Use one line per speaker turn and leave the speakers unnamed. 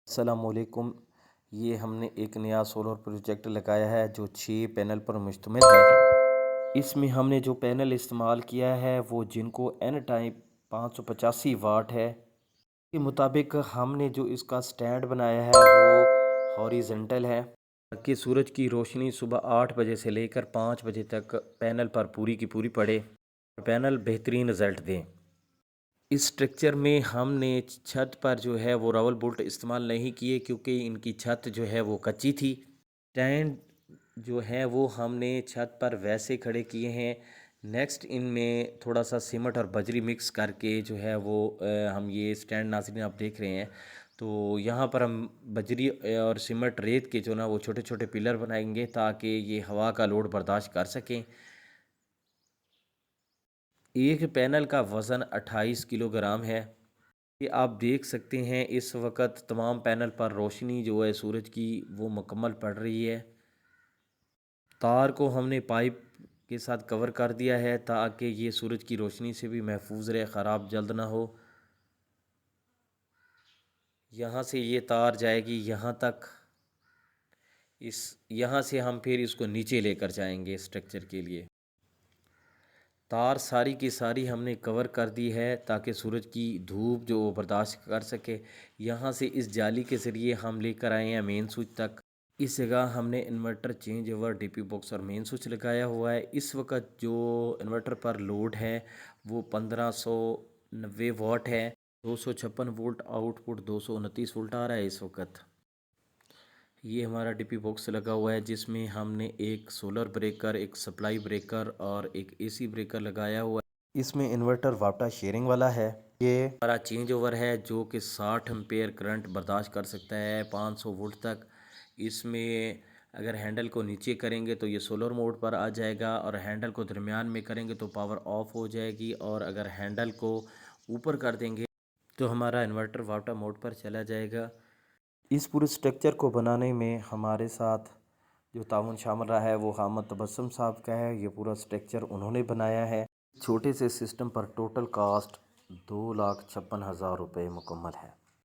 अस्सलामुअलैकुम। ये हमने एक नया सोलर प्रोजेक्ट लगाया है जो 6 पैनल पर मुश्तमिल है। इसमें हमने जो पैनल इस्तेमाल किया है वो जिनको एन टाइप 585 वाट है के मुताबिक हमने जो इसका स्टैंड बनाया है वो हॉरिजेंटल है ताकि सूरज की रोशनी सुबह 8 बजे से लेकर 5 बजे तक पैनल पर पूरी की पूरी पड़े और पैनल बेहतरीन रिज़ल्ट दें। इस स्ट्रक्चर में हमने छत पर जो है वो रवल बोल्ट इस्तेमाल नहीं किए क्योंकि इनकी छत जो है वो कच्ची थी। स्टैंड जो है वो हमने छत पर वैसे खड़े किए हैं। नेक्स्ट इनमें थोड़ा सा सीमेंट और बजरी मिक्स करके जो है वो हम ये स्टैंड नाज़रीन आप देख रहे हैं। तो यहाँ पर हम बजरी और सीमेंट रेत के जो ना वो छोटे छोटे पिलर बनाएंगे ताकि ये हवा का लोड बर्दाश्त कर सकें। एक पैनल का वज़न 28 किलोग्राम है। ये आप देख सकते हैं इस वक्त तमाम पैनल पर रोशनी जो है सूरज की वो मुकम्मल पड़ रही है। तार को हमने पाइप के साथ कवर कर दिया है ताकि ये सूरज की रोशनी से भी महफूज रहे, ख़राब जल्द ना हो। यहाँ से ये तार जाएगी यहाँ तक। यहाँ से हम फिर इसको नीचे लेकर जाएंगे स्ट्रक्चर के लिए। तार सारी की सारी हमने कवर कर दी है ताकि सूरज की धूप जो बर्दाश्त कर सके। यहाँ से इस जाली के ज़रिए हम लेकर आए हैं मेन स्विच तक। इस जगह हमने inverter change over DP box और मेन स्विच लगाया हुआ है। इस वक्त जो इन्वर्टर पर लोड है वो 1590 वाट है। 256 वोल्ट आउटपुट 229 वोल्ट आ रहा है इस वक्त। ये हमारा डीपी बॉक्स लगा हुआ है जिसमें हमने एक सोलर ब्रेकर, एक सप्लाई ब्रेकर और एक एसी ब्रेकर लगाया हुआ है। इसमें इन्वर्टर वापटा शेयरिंग वाला है। ये हमारा चेंज ओवर है जो कि 60 एम्पेयर करंट बर्दाश्त कर सकता है 500 वोल्ट तक। इसमें अगर हैंडल को नीचे करेंगे तो ये सोलर मोड पर आ जाएगा और हैंडल को दरमियान में करेंगे तो पावर ऑफ हो जाएगी, और अगर हैंडल को ऊपर कर देंगे तो हमारा इन्वर्टर वापटा मोड पर चला जाएगा। इस पूरे स्ट्रक्चर को बनाने में हमारे साथ जो ताउन शामिल रहा है वो हामिद तबस्सुम साहब का है। ये पूरा स्ट्रक्चर उन्होंने बनाया है। छोटे से सिस्टम पर टोटल कास्ट 2,56,000 रुपये मुकम्मल है।